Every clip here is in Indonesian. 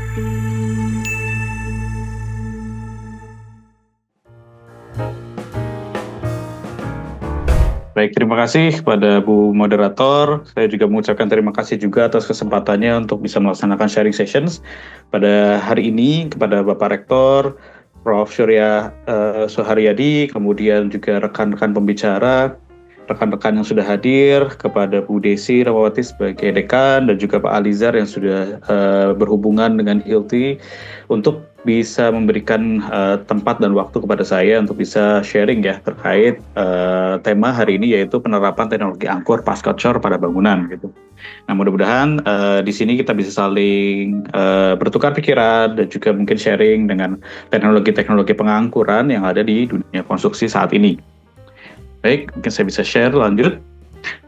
Baik, terima kasih kepada Bu Moderator. Saya juga mengucapkan terima kasih juga atas kesempatannya untuk bisa melaksanakan sharing sessions pada hari ini kepada Bapak Rektor, Prof. Surya Suharyadi, kemudian juga rekan-rekan pembicara, rekan-rekan yang sudah hadir, kepada Bu Desi Rawati sebagai dekan, dan juga Pak Alizar yang sudah berhubungan dengan Hilti untuk bisa memberikan tempat dan waktu kepada saya untuk bisa sharing ya terkait tema hari ini, yaitu penerapan teknologi angkur pasca cor pada bangunan gitu. Nah, mudah-mudahan di sini kita bisa saling bertukar pikiran dan juga mungkin sharing dengan teknologi-teknologi pengangkuran yang ada di dunia konstruksi saat ini. Baik, mungkin saya bisa share lanjut.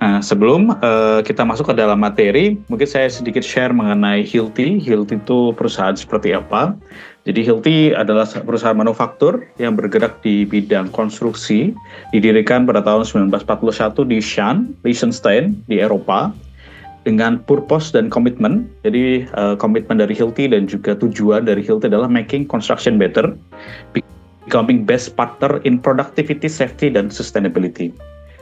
Nah, sebelum kita masuk ke dalam materi, mungkin saya sedikit share mengenai Hilti. Hilti itu perusahaan seperti apa? Jadi Hilti adalah perusahaan manufaktur yang bergerak di bidang konstruksi, didirikan pada tahun 1941 di Schaan, Liechtenstein, di Eropa, dengan purpose dan komitmen. Jadi komitmen dari Hilti dan juga tujuan dari Hilti adalah making construction better, becoming best partner in productivity, safety, dan sustainability.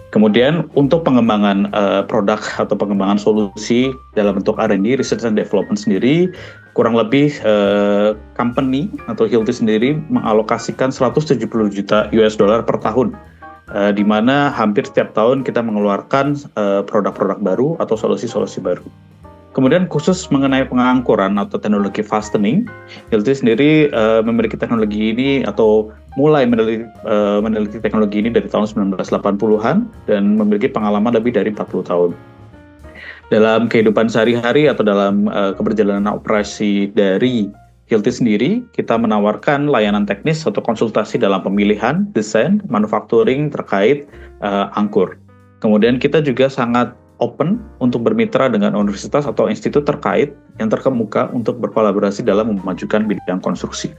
Kemudian untuk pengembangan produk atau pengembangan solusi dalam bentuk R&D, research and development sendiri, kurang lebih company atau Hilti sendiri mengalokasikan 170 juta US dollar per tahun, di mana hampir setiap tahun kita mengeluarkan produk-produk baru atau solusi-solusi baru. Kemudian khusus mengenai pengangkuran atau teknologi fastening, Hilti sendiri memiliki teknologi ini atau mulai meneliti teknologi ini dari tahun 1980-an dan memiliki pengalaman lebih dari 40 tahun. Dalam kehidupan sehari-hari atau dalam keberjalanan operasi dari Hilti sendiri, kita menawarkan layanan teknis atau konsultasi dalam pemilihan, desain, manufacturing terkait angkur. Kemudian kita juga sangat open untuk bermitra dengan universitas atau institut terkait yang terkemuka untuk berkolaborasi dalam memajukan bidang konstruksi.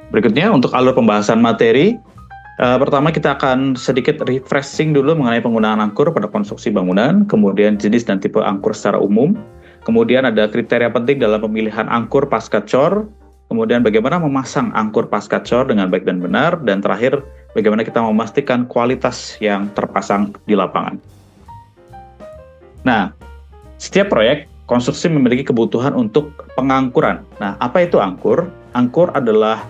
Berikutnya untuk alur pembahasan materi, pertama kita akan sedikit refreshing dulu mengenai penggunaan angkur pada konstruksi bangunan, kemudian jenis dan tipe angkur secara umum, kemudian ada kriteria penting dalam pemilihan angkur pasca cor, kemudian bagaimana memasang angkur pasca cor dengan baik dan benar, dan terakhir bagaimana kita memastikan kualitas yang terpasang di lapangan. Nah, setiap proyek konstruksi memiliki kebutuhan untuk pengangkuran. Nah, apa itu angkur? Angkur adalah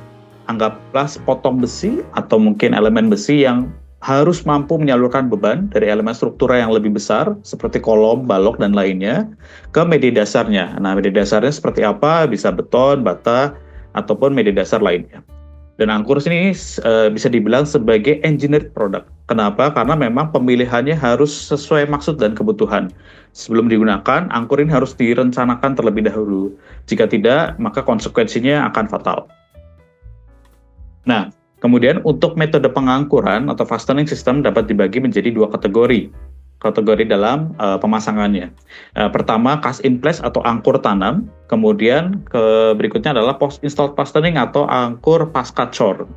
anggaplah sepotong besi atau mungkin elemen besi yang harus mampu menyalurkan beban dari elemen struktural yang lebih besar seperti kolom, balok, dan lainnya ke media dasarnya. Nah, media dasarnya seperti apa? Bisa beton, bata, ataupun media dasar lainnya. Dan angkur ini bisa dibilang sebagai engineered product. Kenapa? Karena memang pemilihannya harus sesuai maksud dan kebutuhan. Sebelum digunakan, angkur ini harus direncanakan terlebih dahulu. Jika tidak, maka konsekuensinya akan fatal. Nah, kemudian untuk metode pengangkuran atau fastening system dapat dibagi menjadi dua kategori dalam pemasangannya. Pertama, cast in place atau angkur tanam, kemudian berikutnya adalah post installed fastening atau angkur pasca cor.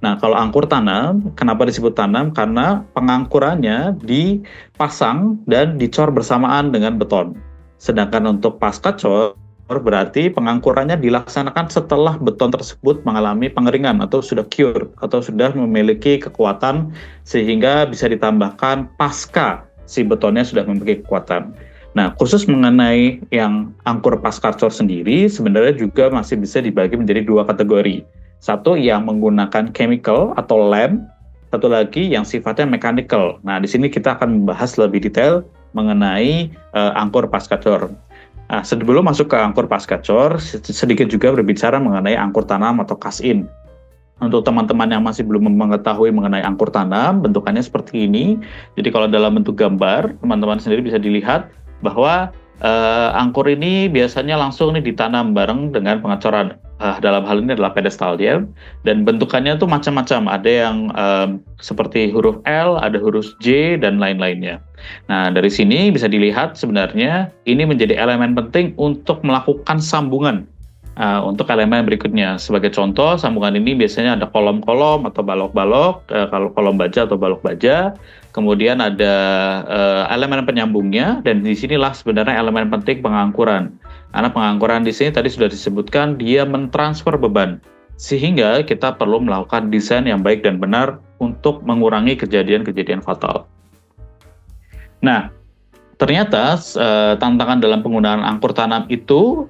Nah, kalau angkur tanam, kenapa disebut tanam? Karena pengangkurannya dipasang dan dicor bersamaan dengan beton. Sedangkan untuk pasca cor berarti pengangkurannya dilaksanakan setelah beton tersebut mengalami pengeringan atau sudah cure atau sudah memiliki kekuatan sehingga bisa ditambahkan pasca si betonnya sudah memiliki kekuatan. Nah, khusus mengenai yang angkur pasca cor sendiri sebenarnya juga masih bisa dibagi menjadi dua kategori. Satu yang menggunakan chemical atau lem, satu lagi yang sifatnya mechanical. Nah, di sini kita akan membahas lebih detail mengenai angkur pasca cor. Nah, sebelum masuk ke angkur pasca cor, sedikit juga berbicara mengenai angkur tanam atau cast in. Untuk teman-teman yang masih belum mengetahui mengenai angkur tanam, bentukannya seperti ini. Jadi kalau dalam bentuk gambar, teman-teman sendiri bisa dilihat bahwa angkur ini biasanya langsung ditanam bareng dengan pengecoran. Dalam hal ini adalah pedestalnya, dan bentukannya tuh macam-macam. Ada yang seperti huruf L, ada huruf J, dan lain-lainnya. Nah, dari sini bisa dilihat sebenarnya ini menjadi elemen penting untuk melakukan sambungan untuk elemen berikutnya. Sebagai contoh, sambungan ini biasanya ada kolom-kolom atau balok-balok, kalau kolom baja atau balok baja. Kemudian ada elemen penyambungnya, dan disinilah sebenarnya elemen penting pengangkuran. Karena pengangkuran di sini tadi sudah disebutkan dia mentransfer beban, sehingga kita perlu melakukan desain yang baik dan benar untuk mengurangi kejadian-kejadian fatal. Nah, ternyata tantangan dalam penggunaan angkur tanam itu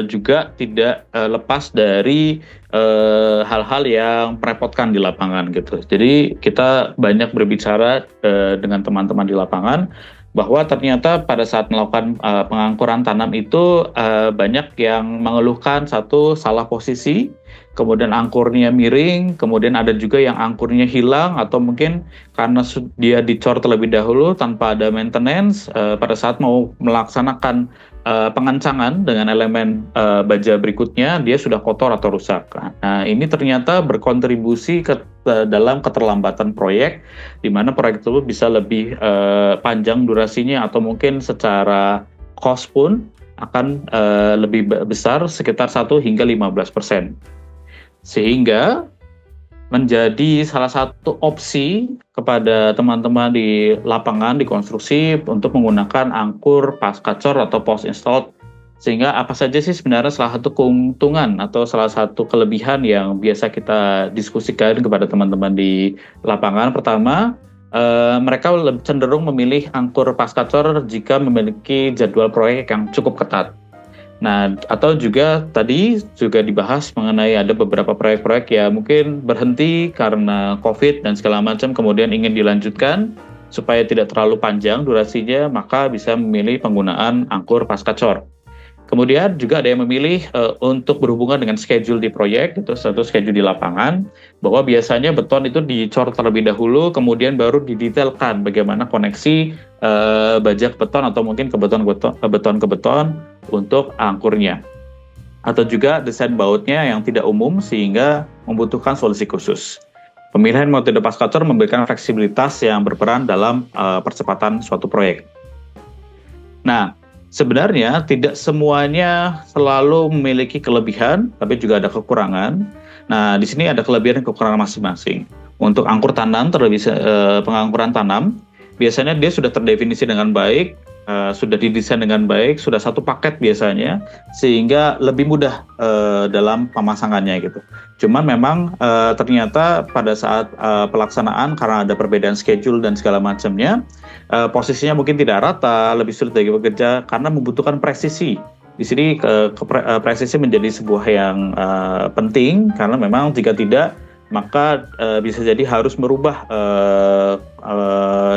juga tidak lepas dari hal-hal yang merepotkan di lapangan gitu. Jadi kita banyak berbicara dengan teman-teman di lapangan bahwa ternyata pada saat melakukan pengangkuran tanam itu banyak yang mengeluhkan satu salah posisi, kemudian angkurnya miring, kemudian ada juga yang angkurnya hilang atau mungkin karena dia dicor terlebih dahulu tanpa ada maintenance pada saat mau melaksanakan pengencangan dengan elemen baja berikutnya dia sudah kotor atau rusak. Nah, ini ternyata berkontribusi dalam keterlambatan proyek, di mana proyek tersebut bisa lebih panjang durasinya atau mungkin secara cost pun akan lebih besar sekitar 1 hingga 15%. Sehingga menjadi salah satu opsi kepada teman-teman di lapangan, di konstruksi untuk menggunakan angkur pasca-cor atau post-installed. Sehingga apa saja sih sebenarnya salah satu keuntungan atau salah satu kelebihan yang biasa kita diskusikan kepada teman-teman di lapangan. Pertama, mereka cenderung memilih angkur pasca-cor jika memiliki jadwal proyek yang cukup ketat. Nah, atau juga tadi juga dibahas mengenai ada beberapa proyek-proyek ya mungkin berhenti karena COVID dan segala macam, kemudian ingin dilanjutkan supaya tidak terlalu panjang durasinya, maka bisa memilih penggunaan angkur pasca-cor. Kemudian juga ada yang memilih untuk berhubungan dengan schedule di proyek, itu satu schedule di lapangan, bahwa biasanya beton itu dicor terlebih dahulu, kemudian baru didetailkan bagaimana koneksi bajak beton atau mungkin ke beton untuk angkurnya. Atau juga desain bautnya yang tidak umum sehingga membutuhkan solusi khusus. Pemilihan metode pasca-cor memberikan fleksibilitas yang berperan dalam percepatan suatu proyek. Nah, sebenarnya tidak semuanya selalu memiliki kelebihan, tapi juga ada kekurangan. Nah, di sini ada kelebihan dan kekurangan masing-masing. Untuk angkur tanam, pengangkuran tanam, biasanya dia sudah terdefinisi dengan baik, sudah didesain dengan baik, sudah satu paket biasanya, sehingga lebih mudah dalam pemasangannya gitu. Cuman memang ternyata pada saat pelaksanaan karena ada perbedaan schedule dan segala macamnya, posisinya mungkin tidak rata, lebih sulit bagi pekerja karena membutuhkan presisi. Di sini presisi menjadi sebuah yang penting karena memang jika tidak maka bisa jadi harus merubah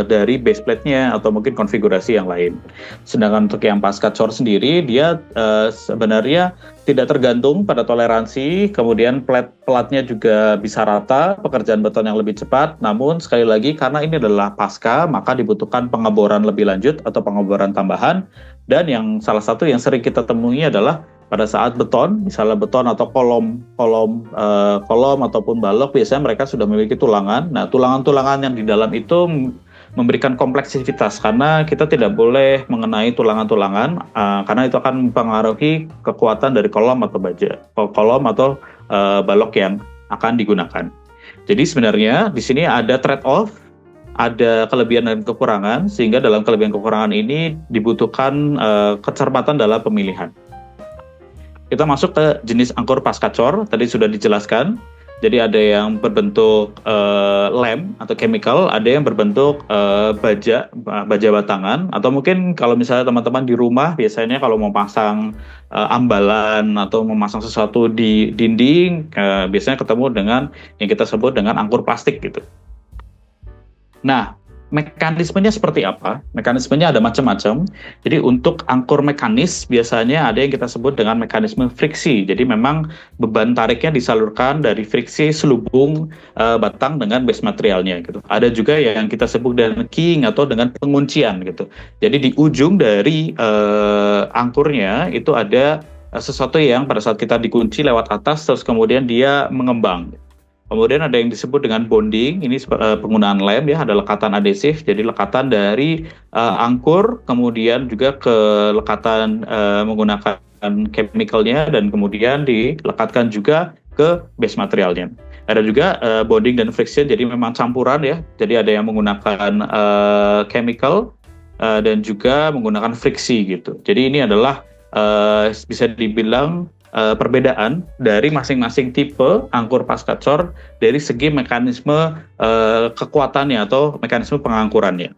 dari base plate-nya atau mungkin konfigurasi yang lain. Sedangkan untuk yang pasca-cor sendiri, dia sebenarnya tidak tergantung pada toleransi, kemudian platnya juga bisa rata, pekerjaan beton yang lebih cepat, namun sekali lagi karena ini adalah pasca, maka dibutuhkan pengeboran lebih lanjut atau pengeboran tambahan, dan yang salah satu yang sering kita temui adalah pada saat beton, misalnya beton atau kolom ataupun balok, biasanya mereka sudah memiliki tulangan. Nah, tulangan-tulangan yang di dalam itu memberikan kompleksitas karena kita tidak boleh mengenai tulangan-tulangan karena itu akan mempengaruhi kekuatan dari kolom atau balok yang akan digunakan. Jadi sebenarnya di sini ada trade-off, ada kelebihan dan kekurangan, sehingga dalam kelebihan kekurangan ini dibutuhkan kecermatan dalam pemilihan. Kita masuk ke jenis angkur pasca-cor, tadi sudah dijelaskan. Jadi ada yang berbentuk lem atau chemical, ada yang berbentuk baja batangan, atau mungkin kalau misalnya teman-teman di rumah biasanya kalau mau pasang ambalan atau memasang sesuatu di dinding, biasanya ketemu dengan yang kita sebut dengan angkur plastik gitu. Nah, mekanismenya seperti apa? Mekanismenya ada macam-macam. Jadi untuk angkur mekanis biasanya ada yang kita sebut dengan mekanisme friksi. Jadi memang beban tariknya disalurkan dari friksi selubung batang dengan base materialnya gitu. Ada juga yang kita sebut dengan keying atau dengan penguncian gitu. Jadi di ujung dari angkurnya itu ada sesuatu yang pada saat kita dikunci lewat atas terus kemudian dia mengembang. Kemudian ada yang disebut dengan bonding, ini penggunaan lem ya, ada lekatan adhesif, jadi lekatan dari angkur, kemudian juga ke lekatan menggunakan chemicalnya, dan kemudian dilekatkan juga ke base materialnya. Ada juga bonding dan friction, jadi memang campuran ya, jadi ada yang menggunakan chemical dan juga menggunakan friksi gitu. Jadi ini adalah bisa dibilang perbedaan dari masing-masing tipe angkur pascacor dari segi mekanisme kekuatannya atau mekanisme pengangkurannya.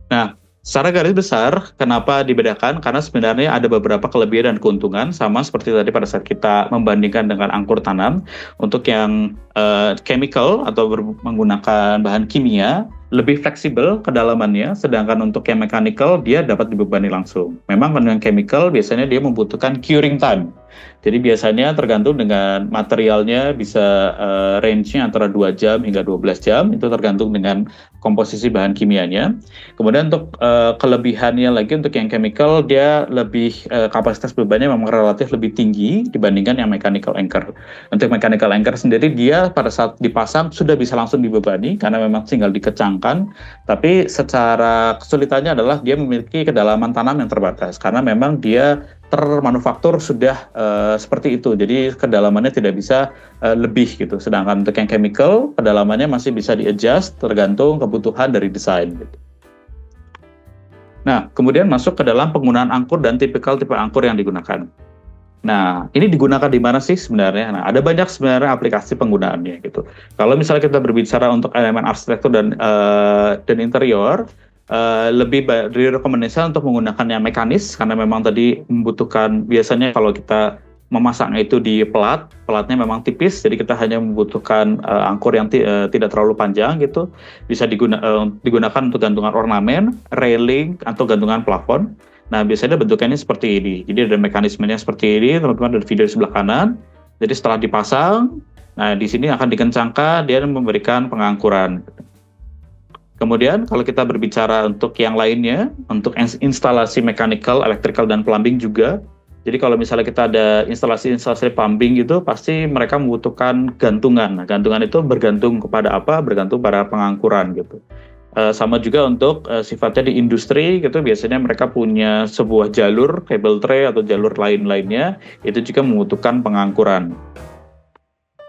Nah, secara garis besar, kenapa dibedakan? Karena sebenarnya ada beberapa kelebihan dan keuntungan, sama seperti tadi pada saat kita membandingkan dengan angkur tanam. Untuk yang chemical atau menggunakan bahan kimia, lebih fleksibel kedalamannya, sedangkan untuk yang mechanical, dia dapat dibebani langsung. Memang dengan chemical, biasanya dia membutuhkan curing time. Jadi biasanya tergantung dengan materialnya, bisa range-nya antara 2 jam hingga 12 jam, itu tergantung dengan komposisi bahan kimianya. Kemudian untuk kelebihannya lagi untuk yang chemical, dia lebih kapasitas bebannya memang relatif lebih tinggi dibandingkan yang mechanical anchor. Untuk mechanical anchor sendiri, dia pada saat dipasang sudah bisa langsung dibebani karena memang tinggal dikecangkan, tapi secara kesulitannya adalah dia memiliki kedalaman tanam yang terbatas karena memang dia termanufaktur sudah seperti itu, jadi kedalamannya tidak bisa lebih gitu. Sedangkan untuk yang chemical, kedalamannya masih bisa di-adjust tergantung kebutuhan dari desain gitu. Nah, kemudian masuk ke dalam penggunaan angkur dan tipikal tipe angkur yang digunakan. Nah, ini digunakan di mana sih sebenarnya? Nah, ada banyak sebenarnya aplikasi penggunaannya gitu. Kalau misalnya kita berbicara untuk elemen arsitektur dan interior, lebih direkomendasikan untuk menggunakan yang mekanis karena memang tadi membutuhkan, biasanya kalau kita memasangnya itu di pelatnya memang tipis, jadi kita hanya membutuhkan angkur yang tidak terlalu panjang gitu. Bisa digunakan untuk gantungan ornamen, railing atau gantungan plafon. Nah, biasanya bentukannya seperti ini. Jadi ada mekanismenya seperti ini, teman-teman, dari video di sebelah kanan. Jadi setelah dipasang, nah di sini akan dikencangkan, dia memberikan pengangkuran. Kemudian kalau kita berbicara untuk yang lainnya, untuk instalasi mechanical, electrical, dan plumbing juga. Jadi kalau misalnya kita ada instalasi plumbing gitu, pasti mereka membutuhkan gantungan. Nah, gantungan itu bergantung kepada apa? Bergantung pada pengangkuran gitu. Sama juga untuk sifatnya di industri gitu, biasanya mereka punya sebuah jalur, cable tray atau jalur lain-lainnya, itu juga membutuhkan pengangkuran.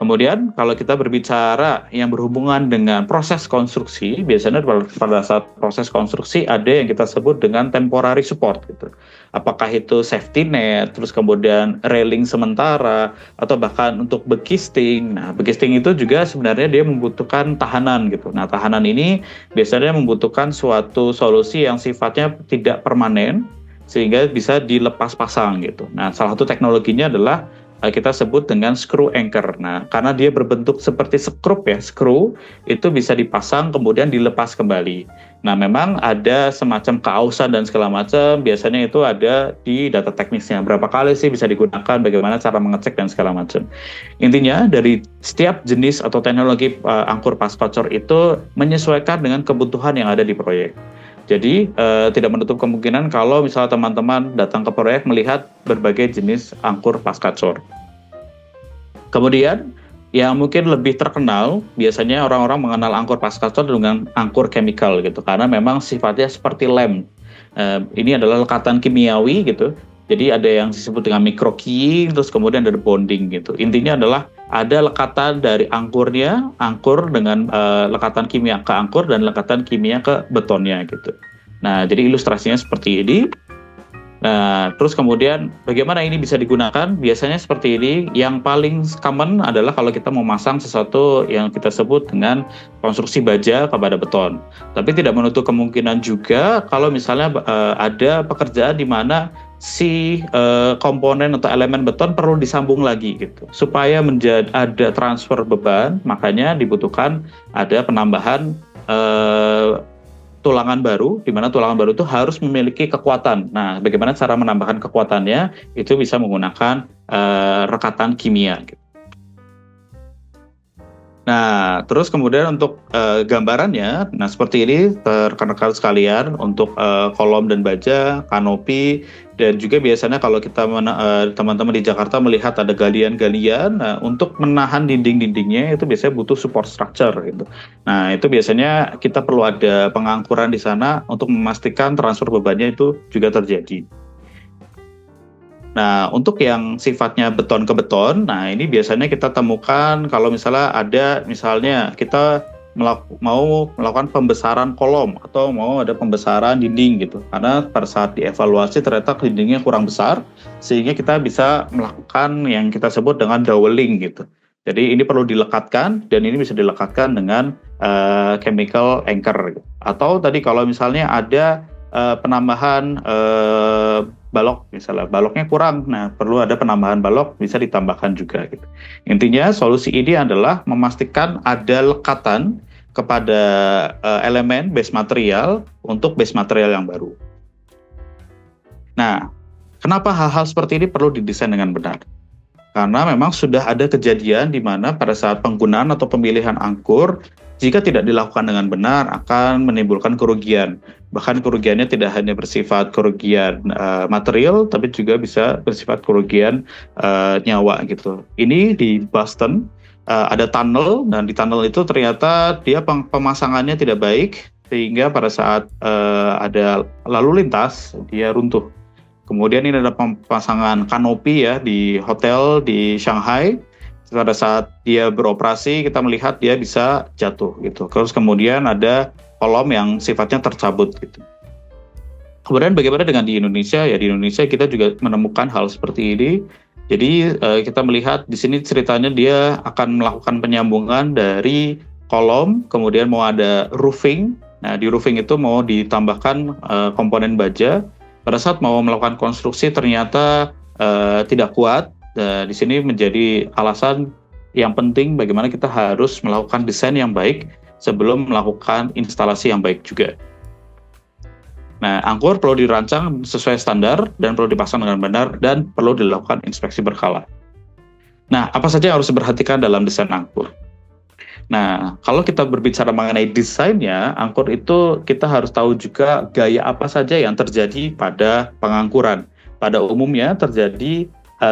Kemudian kalau kita berbicara yang berhubungan dengan proses konstruksi, biasanya pada saat proses konstruksi ada yang kita sebut dengan temporary support gitu. Apakah itu safety net, terus kemudian railing sementara, atau bahkan untuk bekisting. Nah, bekisting itu juga sebenarnya dia membutuhkan tahanan gitu. Nah, tahanan ini biasanya membutuhkan suatu solusi yang sifatnya tidak permanen, sehingga bisa dilepas pasang gitu. Nah, salah satu teknologinya adalah kita sebut dengan screw anchor. Nah, karena dia berbentuk seperti skrup ya, screw itu bisa dipasang kemudian dilepas kembali. Nah, memang ada semacam keausan dan segala macam, biasanya itu ada di data teknisnya. Berapa kali sih bisa digunakan, bagaimana cara mengecek dan segala macam. Intinya dari setiap jenis atau teknologi angkur pascacor itu menyesuaikan dengan kebutuhan yang ada di proyek. Jadi tidak menutup kemungkinan kalau misalnya teman-teman datang ke proyek melihat berbagai jenis angkur pascacor. Kemudian yang mungkin lebih terkenal, biasanya orang-orang mengenal angkur pascacor dengan angkur chemical gitu, karena memang sifatnya seperti lem. Ini adalah lekatan kimiawi gitu. Jadi ada yang disebut dengan microkeying, terus kemudian ada bonding gitu. Intinya adalah ada lekatan dari angkurnya, angkur dengan lekatan kimia ke angkur dan lekatan kimia ke betonnya gitu. Nah, jadi ilustrasinya seperti ini. Nah, terus kemudian bagaimana ini bisa digunakan? Biasanya seperti ini. Yang paling common adalah kalau kita memasang sesuatu yang kita sebut dengan konstruksi baja kepada beton. Tapi tidak menutup kemungkinan juga kalau misalnya ada pekerjaan di mana si komponen atau elemen beton perlu disambung lagi gitu. Supaya ada transfer beban, makanya dibutuhkan ada penambahan tulangan baru, di mana tulangan baru itu harus memiliki kekuatan. Nah, bagaimana cara menambahkan kekuatannya? Itu bisa menggunakan rekatan kimia. Nah, terus kemudian untuk gambarannya, nah seperti ini rekan-rekan sekalian untuk kolom dan baja, kanopi, dan juga biasanya kalau kita teman-teman di Jakarta melihat ada galian-galian, nah untuk menahan dinding-dindingnya itu biasanya butuh support structure gitu. Nah, itu biasanya kita perlu ada pengangkuran di sana untuk memastikan transfer bebannya itu juga terjadi. Nah, untuk yang sifatnya beton ke beton, nah ini biasanya kita temukan kalau misalnya ada, misalnya kita mau melakukan pembesaran kolom atau mau ada pembesaran dinding gitu. Karena pada saat dievaluasi ternyata dindingnya kurang besar sehingga kita bisa melakukan yang kita sebut dengan doweling gitu. Jadi ini perlu dilekatkan dan ini bisa dilekatkan dengan chemical anchor. Atau tadi kalau misalnya ada penambahan balok, misalnya baloknya kurang, nah perlu ada penambahan balok, bisa ditambahkan juga gitu. Intinya solusi ini adalah memastikan ada lekatan kepada elemen base material untuk base material yang baru. Nah, kenapa hal-hal seperti ini perlu didesain dengan benar? Karena memang sudah ada kejadian di mana pada saat penggunaan atau pemilihan angkur, jika tidak dilakukan dengan benar akan menimbulkan kerugian. Bahkan kerugiannya tidak hanya bersifat kerugian material, tapi juga bisa bersifat kerugian nyawa gitu. Ini di Boston ada tunnel, dan di tunnel itu ternyata dia pemasangannya tidak baik, sehingga pada saat ada lalu lintas, dia runtuh. Kemudian ini ada pemasangan kanopi ya di hotel di Shanghai. Pada saat dia beroperasi, kita melihat dia bisa jatuh gitu. Terus kemudian ada kolom yang sifatnya tercabut gitu. Kemudian bagaimana dengan di Indonesia? Ya di Indonesia kita juga menemukan hal seperti ini. Jadi kita melihat di sini ceritanya dia akan melakukan penyambungan dari kolom, kemudian mau ada roofing. Nah di roofing itu mau ditambahkan komponen baja. Pada saat mau melakukan konstruksi ternyata tidak kuat. Di sini menjadi alasan yang penting bagaimana kita harus melakukan desain yang baik sebelum melakukan instalasi yang baik juga. Nah, angkur perlu dirancang sesuai standar dan perlu dipasang dengan benar dan perlu dilakukan inspeksi berkala. Nah, apa saja yang harus diperhatikan dalam desain angkur? Nah, kalau kita berbicara mengenai desainnya, angkur itu kita harus tahu juga gaya apa saja yang terjadi pada pengangkuran. Pada umumnya terjadi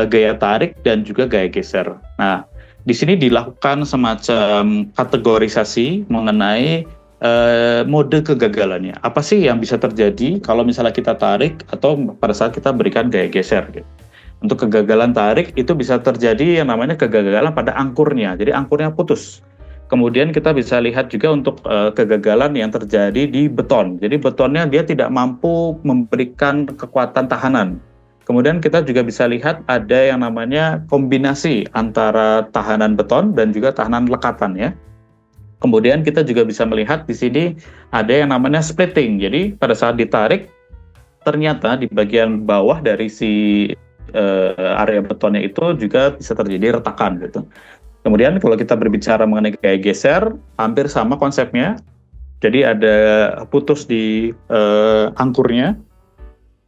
gaya tarik dan juga gaya geser. Nah, di sini dilakukan semacam kategorisasi mengenai mode kegagalannya. Apa sih yang bisa terjadi kalau misalnya kita tarik atau pada saat kita berikan gaya geser gitu. Untuk kegagalan tarik itu bisa terjadi yang namanya kegagalan pada angkurnya. Jadi angkurnya putus. Kemudian kita bisa lihat juga untuk kegagalan yang terjadi di beton. Jadi betonnya dia tidak mampu memberikan kekuatan tahanan. Kemudian kita juga bisa lihat ada yang namanya kombinasi antara tahanan beton dan juga tahanan lekatan ya. Kemudian kita juga bisa melihat di sini ada yang namanya splitting. Jadi pada saat ditarik ternyata di bagian bawah dari si area betonnya itu juga bisa terjadi retakan gitu. Kemudian kalau kita berbicara mengenai gaya geser, hampir sama konsepnya. Jadi ada putus di angkurnya.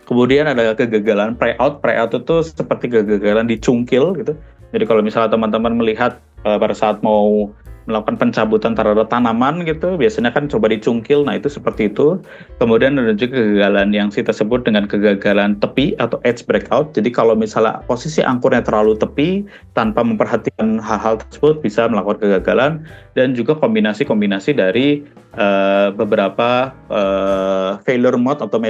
Kemudian ada kegagalan pre-out itu seperti kegagalan di cungkil gitu. Jadi kalau misalnya teman-teman melihat pada saat mau melakukan pencabutan terhadap tanaman gitu, biasanya kan coba dicungkil, nah itu seperti itu. Kemudian ada juga kegagalan yang kita sebut dengan kegagalan tepi atau edge breakout. Jadi kalau misalnya posisi angkurnya terlalu tepi, tanpa memperhatikan hal-hal tersebut bisa melakukan kegagalan, dan juga kombinasi-kombinasi dari beberapa failure mode atau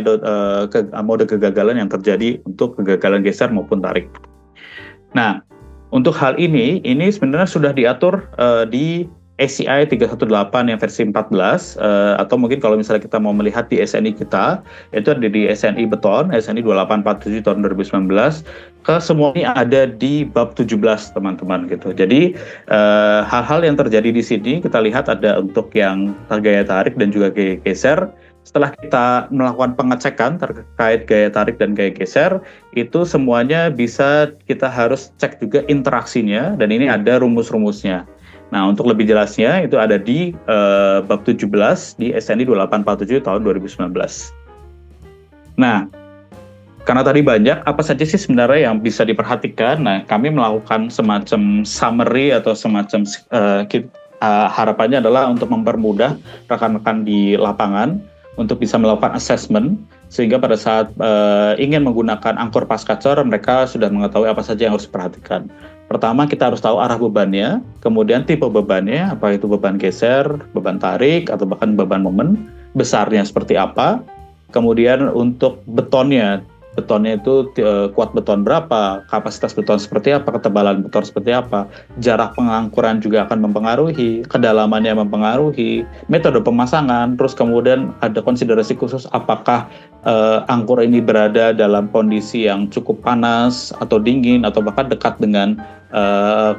mode kegagalan yang terjadi untuk kegagalan geser maupun tarik. Nah, untuk hal ini sebenarnya sudah diatur di ACI 318 yang versi 14, atau mungkin kalau misalnya kita mau melihat di SNI kita, itu ada di SNI Beton, SNI 2847 tahun 2019, semuanya ada di bab 17 teman-teman gitu. Jadi hal-hal yang terjadi di sini kita lihat ada untuk yang gaya tarik dan juga gaya geser. Setelah kita melakukan pengecekan terkait gaya tarik dan gaya geser, itu semuanya bisa kita harus cek juga interaksinya, dan ini ada rumus-rumusnya. Nah, untuk lebih jelasnya itu ada di bab 17 di SNI 2847 tahun 2019. Nah, karena tadi banyak, apa saja sih sebenarnya yang bisa diperhatikan? Nah, kami melakukan semacam summary atau semacam harapannya adalah untuk mempermudah rekan-rekan di lapangan untuk bisa melakukan assessment, sehingga pada saat ingin menggunakan angkor pascacor, mereka sudah mengetahui apa saja yang harus diperhatikan. Pertama, kita harus tahu arah bebannya, kemudian tipe bebannya, apa itu beban geser, beban tarik, atau bahkan beban momen, besarnya seperti apa. Kemudian untuk betonnya, betonnya itu kuat beton berapa, kapasitas beton seperti apa, ketebalan beton seperti apa, jarak pengangkuran juga akan mempengaruhi, kedalamannya mempengaruhi, metode pemasangan, terus kemudian ada konsiderasi khusus apakah angkur ini berada dalam kondisi yang cukup panas atau dingin atau bahkan dekat dengan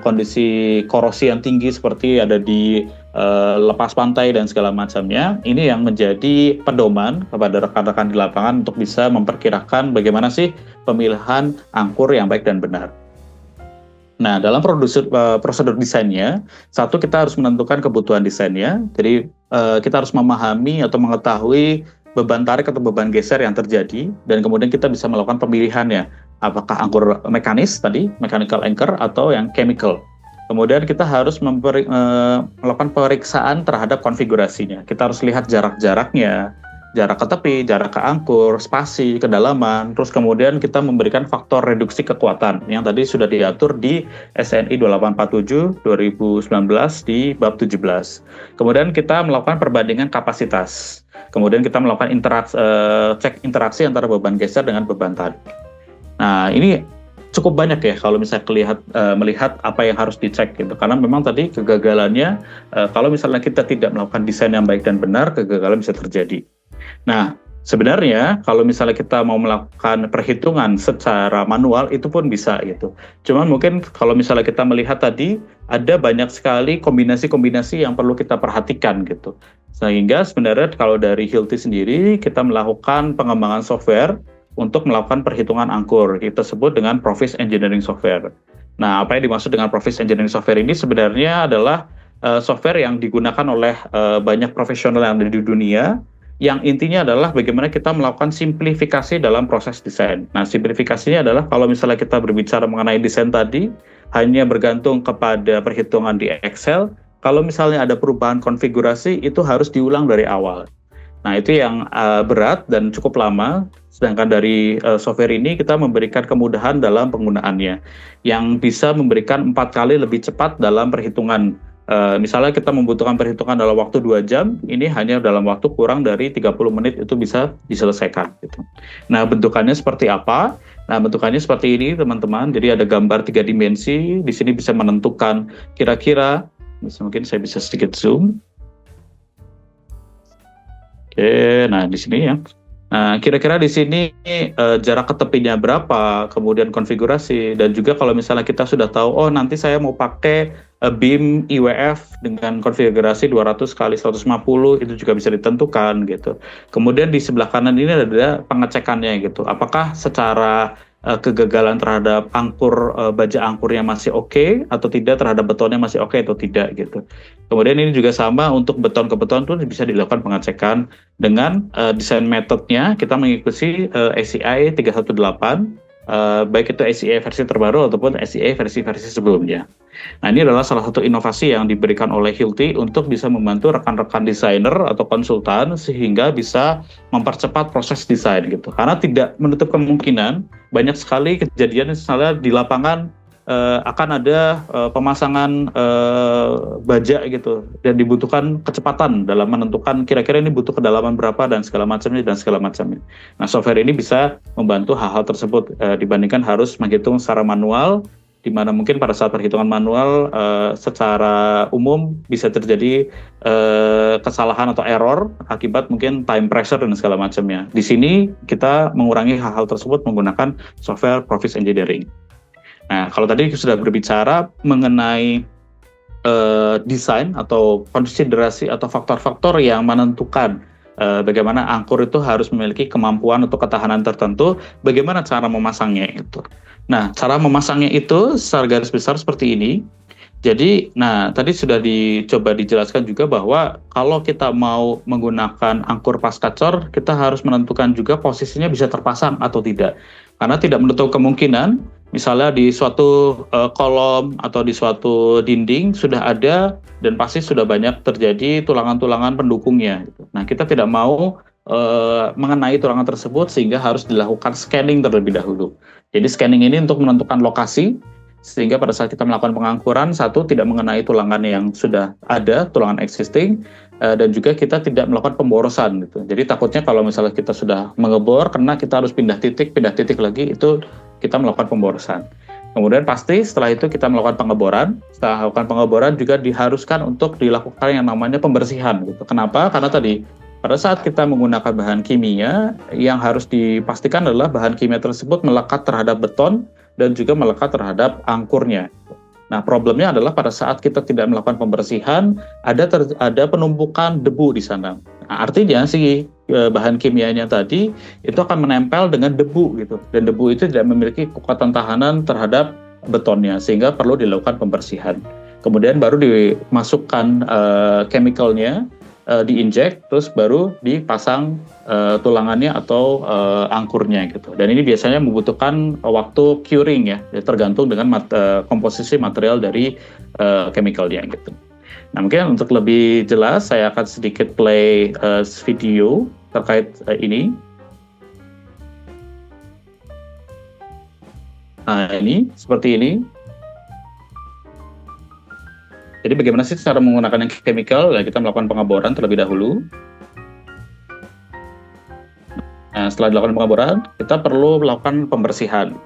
kondisi korosi yang tinggi seperti ada di lepas pantai dan segala macamnya. Ini yang menjadi pedoman kepada rekan-rekan di lapangan untuk bisa memperkirakan bagaimana sih pemilihan angkur yang baik dan benar. Nah, dalam prosedur desainnya, satu kita harus menentukan kebutuhan desainnya. Jadi kita harus memahami atau mengetahui beban tarik atau beban geser yang terjadi, dan kemudian kita bisa melakukan pemilihannya. Apakah angkur mekanis tadi, mechanical anchor, atau yang chemical. Kemudian kita harus melakukan pemeriksaan terhadap konfigurasinya. Kita harus lihat jarak-jaraknya, jarak ke tepi, jarak ke angkur, spasi, kedalaman. Terus kemudian kita memberikan faktor reduksi kekuatan yang tadi sudah diatur di SNI 2847 2019 di bab 17. Kemudian kita melakukan perbandingan kapasitas. Kemudian kita melakukan cek interaksi antara beban geser dengan beban tarik. Nah, ini cukup banyak ya kalau misalnya melihat apa yang harus dicek gitu. Karena memang tadi kegagalannya, kalau misalnya kita tidak melakukan desain yang baik dan benar, kegagalan bisa terjadi. Nah, sebenarnya kalau misalnya kita mau melakukan perhitungan secara manual, itu pun bisa gitu. Cuman mungkin kalau misalnya kita melihat tadi, ada banyak sekali kombinasi-kombinasi yang perlu kita perhatikan gitu. Sehingga sebenarnya kalau dari Hilti sendiri, kita melakukan pengembangan software untuk melakukan perhitungan angkur. Kita sebut dengan Provis Engineering Software. Nah, apa yang dimaksud dengan Provis Engineering Software ini sebenarnya adalah software yang digunakan oleh banyak profesional yang ada di dunia, yang intinya adalah bagaimana kita melakukan simplifikasi dalam proses desain. Nah, simplifikasinya adalah kalau misalnya kita berbicara mengenai desain tadi, hanya bergantung kepada perhitungan di Excel, kalau misalnya ada perubahan konfigurasi, itu harus diulang dari awal. Nah, itu yang berat dan cukup lama, sedangkan dari software ini kita memberikan kemudahan dalam penggunaannya, yang bisa memberikan 4 kali lebih cepat dalam perhitungan. Misalnya kita membutuhkan perhitungan dalam waktu 2 jam, ini hanya dalam waktu kurang dari 30 menit itu bisa diselesaikan. Gitu. Nah, bentukannya seperti apa? Nah, bentukannya seperti ini, teman-teman. Jadi ada gambar 3 dimensi, di sini bisa menentukan kira-kira, mungkin saya bisa sedikit zoom. Oke, nah di sini ya. Nah, kira-kira di sini jarak ke tepinya berapa, kemudian konfigurasi, dan juga kalau misalnya kita sudah tahu, oh nanti saya mau pakai beam IWF dengan konfigurasi 200 kali 150, itu juga bisa ditentukan gitu. Kemudian di sebelah kanan ini ada pengecekannya gitu. Apakah secara kegagalan terhadap angkur, baja angkurnya masih oke atau tidak, terhadap betonnya masih oke atau tidak gitu. Kemudian ini juga sama untuk beton ke beton pun bisa dilakukan pengecekan dengan desain metodenya. Kita mengikuti ACI 318, baik itu ACI versi terbaru ataupun ACI versi-versi sebelumnya. Nah, ini adalah salah satu inovasi yang diberikan oleh Hilti untuk bisa membantu rekan-rekan desainer atau konsultan sehingga bisa mempercepat proses desain gitu. Karena tidak menutup kemungkinan banyak sekali kejadian misalnya di lapangan akan ada pemasangan baja gitu, dan dibutuhkan kecepatan dalam menentukan kira-kira ini butuh kedalaman berapa dan segala macamnya. Nah, software ini bisa membantu hal-hal tersebut dibandingkan harus menghitung secara manual, di mana mungkin pada saat perhitungan manual secara umum bisa terjadi kesalahan atau error akibat mungkin time pressure dan segala macamnya. Di sini kita mengurangi hal-hal tersebut menggunakan software Provis Engineering. Nah, kalau tadi sudah berbicara mengenai desain atau konsiderasi atau faktor-faktor yang menentukan bagaimana angkur itu harus memiliki kemampuan untuk ketahanan tertentu, bagaimana cara memasangnya itu. Nah, cara memasangnya itu secara garis besar seperti ini. Jadi, nah tadi sudah dicoba dijelaskan juga bahwa kalau kita mau menggunakan angkur pascacor, kita harus menentukan juga posisinya bisa terpasang atau tidak. Karena tidak menutup kemungkinan, misalnya di suatu kolom atau di suatu dinding sudah ada dan pasti sudah banyak terjadi tulangan-tulangan pendukungnya. Nah, kita tidak mau mengenai tulangan tersebut sehingga harus dilakukan scanning terlebih dahulu. Jadi scanning ini untuk menentukan lokasi, sehingga pada saat kita melakukan pengangkuran, satu, tidak mengenai tulangan yang sudah ada, tulangan existing, dan juga kita tidak melakukan pemborosan gitu. Jadi takutnya kalau misalnya kita sudah mengebor, karena kita harus pindah titik lagi, itu kita melakukan pemborosan. Kemudian pasti setelah itu kita melakukan pengeboran. Setelah melakukan pengeboran juga diharuskan untuk dilakukan yang namanya pembersihan gitu. Kenapa? Karena tadi pada saat kita menggunakan bahan kimia, yang harus dipastikan adalah bahan kimia tersebut melekat terhadap beton dan juga melekat terhadap angkurnya. Nah, problemnya adalah pada saat kita tidak melakukan pembersihan, ada penumpukan debu di sana. Nah, artinya si bahan kimianya tadi itu akan menempel dengan debu gitu, dan debu itu tidak memiliki kekuatan tahanan terhadap betonnya, sehingga perlu dilakukan pembersihan. Kemudian baru dimasukkan chemicalnya, diinjek, terus baru dipasang tulangannya atau angkurnya gitu. Dan ini biasanya membutuhkan waktu curing ya, tergantung dengan komposisi material dari chemicalnya gitu. Nah, mungkin untuk lebih jelas saya akan sedikit play video terkait ini. Nah, ini seperti ini. Jadi bagaimana sih cara menggunakan yang chemical? Ya, kita melakukan pengeboran terlebih dahulu. Nah, setelah dilakukan pengeboran, kita perlu melakukan pembersihan.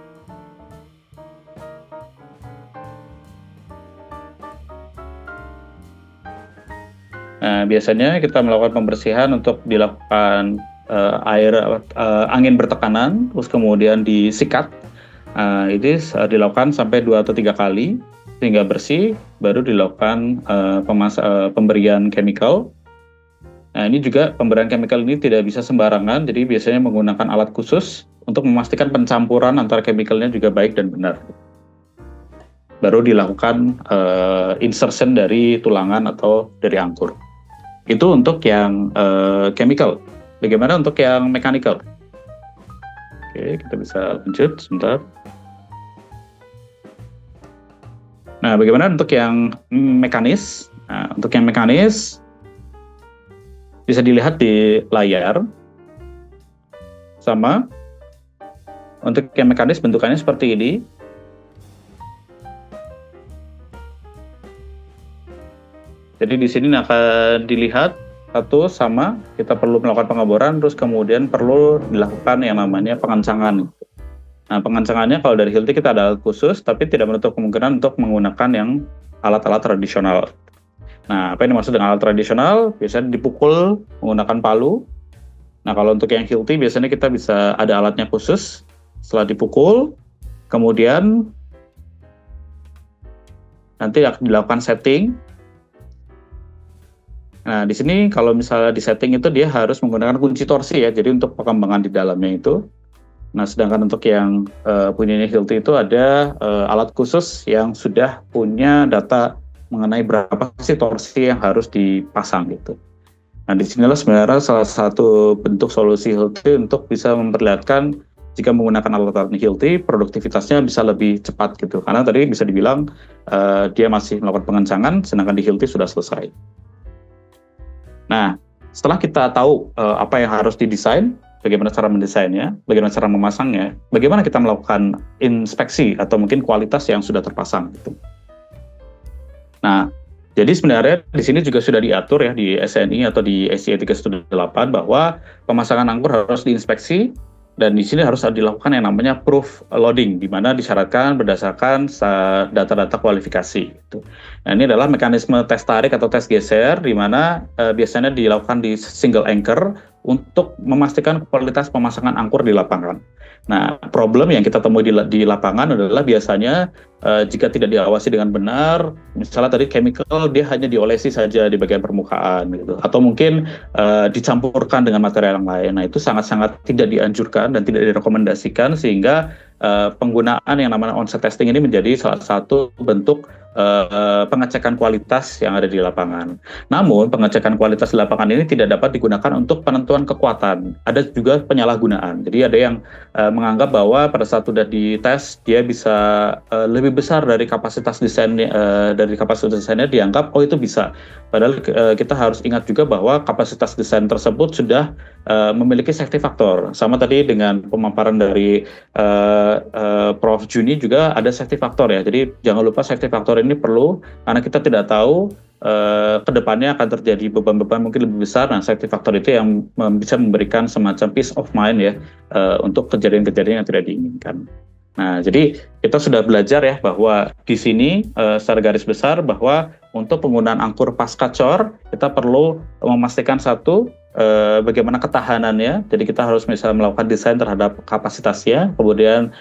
Nah, biasanya kita melakukan pembersihan untuk dilakukan angin bertekanan, terus kemudian disikat. Ini dilakukan sampai 2 atau 3 kali sehingga bersih, baru dilakukan pemberian chemical. Nah, ini juga pemberian chemical ini tidak bisa sembarangan, jadi biasanya menggunakan alat khusus untuk memastikan pencampuran antara chemicalnya juga baik dan benar. Baru dilakukan insertion dari tulangan atau dari angkur. Itu untuk yang chemical. Bagaimana untuk yang mechanical? Oke, kita bisa lanjut sebentar. Nah, bagaimana untuk yang mekanis? Nah, untuk yang mekanis bisa dilihat di layar. Sama. Untuk yang mekanis bentukannya seperti ini. Jadi di sini akan dilihat satu sama, kita perlu melakukan pengeboran, terus kemudian perlu dilakukan yang namanya pengencangan. Nah, pengencangannya kalau dari Hilti kita ada alat khusus, tapi tidak menutup kemungkinan untuk menggunakan yang alat-alat tradisional. Nah, apa yang dimaksud dengan alat tradisional? Biasanya dipukul menggunakan palu. Nah, kalau untuk yang Hilti biasanya kita bisa ada alatnya khusus. Setelah dipukul, kemudian nanti akan dilakukan setting. Nah, di sini kalau misalnya di setting itu dia harus menggunakan kunci torsi ya, jadi untuk pengembangan di dalamnya itu. Nah, sedangkan untuk yang punyanya Hilti itu ada alat khusus yang sudah punya data mengenai berapa sih torsi yang harus dipasang gitu. Nah, disinilah sebenarnya salah satu bentuk solusi Hilti untuk bisa memperlihatkan jika menggunakan alat-alat Hilti, produktivitasnya bisa lebih cepat gitu. Karena tadi bisa dibilang dia masih melakukan pengencangan, sedangkan di Hilti sudah selesai. Nah, setelah kita tahu apa yang harus didesain, bagaimana cara mendesainnya, bagaimana cara memasangnya, bagaimana kita melakukan inspeksi atau mungkin kualitas yang sudah terpasang gitu. Nah, jadi sebenarnya di sini juga sudah diatur ya di SNI atau di SCA 318 bahwa pemasangan angkur harus diinspeksi, dan di sini harus dilakukan yang namanya proof loading, di mana disyaratkan berdasarkan data-data kualifikasi. Gitu. Nah, ini adalah mekanisme tes tarik atau tes geser, di mana biasanya dilakukan di single anchor untuk memastikan kualitas pemasangan angkur di lapangan. Nah, problem yang kita temui di lapangan adalah biasanya jika tidak diawasi dengan benar, misalnya tadi chemical dia hanya diolesi saja di bagian permukaan, gitu, atau mungkin dicampurkan dengan material yang lain. Nah, itu sangat-sangat tidak dianjurkan dan tidak direkomendasikan, sehingga penggunaan yang namanya on-site testing ini menjadi salah satu bentuk pengecekan kualitas yang ada di lapangan. Namun, pengecekan kualitas di lapangan ini tidak dapat digunakan untuk penentuan kekuatan. Ada juga penyalahgunaan. Jadi ada yang menganggap bahwa pada saat sudah dites, dia bisa lebih besar dari kapasitas desainnya, dianggap, oh itu bisa. Padahal kita harus ingat juga bahwa kapasitas desain tersebut sudah memiliki safety factor. Sama tadi dengan pemaparan dari Prof. Juni juga ada safety factor ya. Jadi jangan lupa safety factor ini perlu, karena kita tidak tahu kedepannya akan terjadi beban-beban mungkin lebih besar. Nah, safety factor itu yang bisa memberikan semacam peace of mind ya untuk kejadian-kejadian yang tidak diinginkan. Nah, jadi kita sudah belajar ya bahwa di sini secara garis besar bahwa untuk penggunaan angkur pasca cor kita perlu memastikan satu bagaimana ketahanannya. Jadi kita harus misalnya melakukan desain terhadap kapasitasnya, kemudian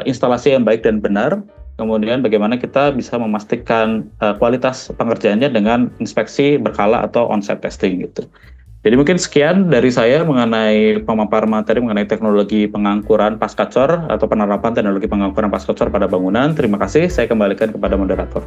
instalasi yang baik dan benar. Kemudian bagaimana kita bisa memastikan kualitas pengerjaannya dengan inspeksi berkala atau on-site testing gitu. Jadi mungkin sekian dari saya mengenai pemaparan materi mengenai teknologi pengangkuran pasca cor atau penerapan teknologi pengangkuran pasca cor pada bangunan. Terima kasih, saya kembalikan kepada moderator.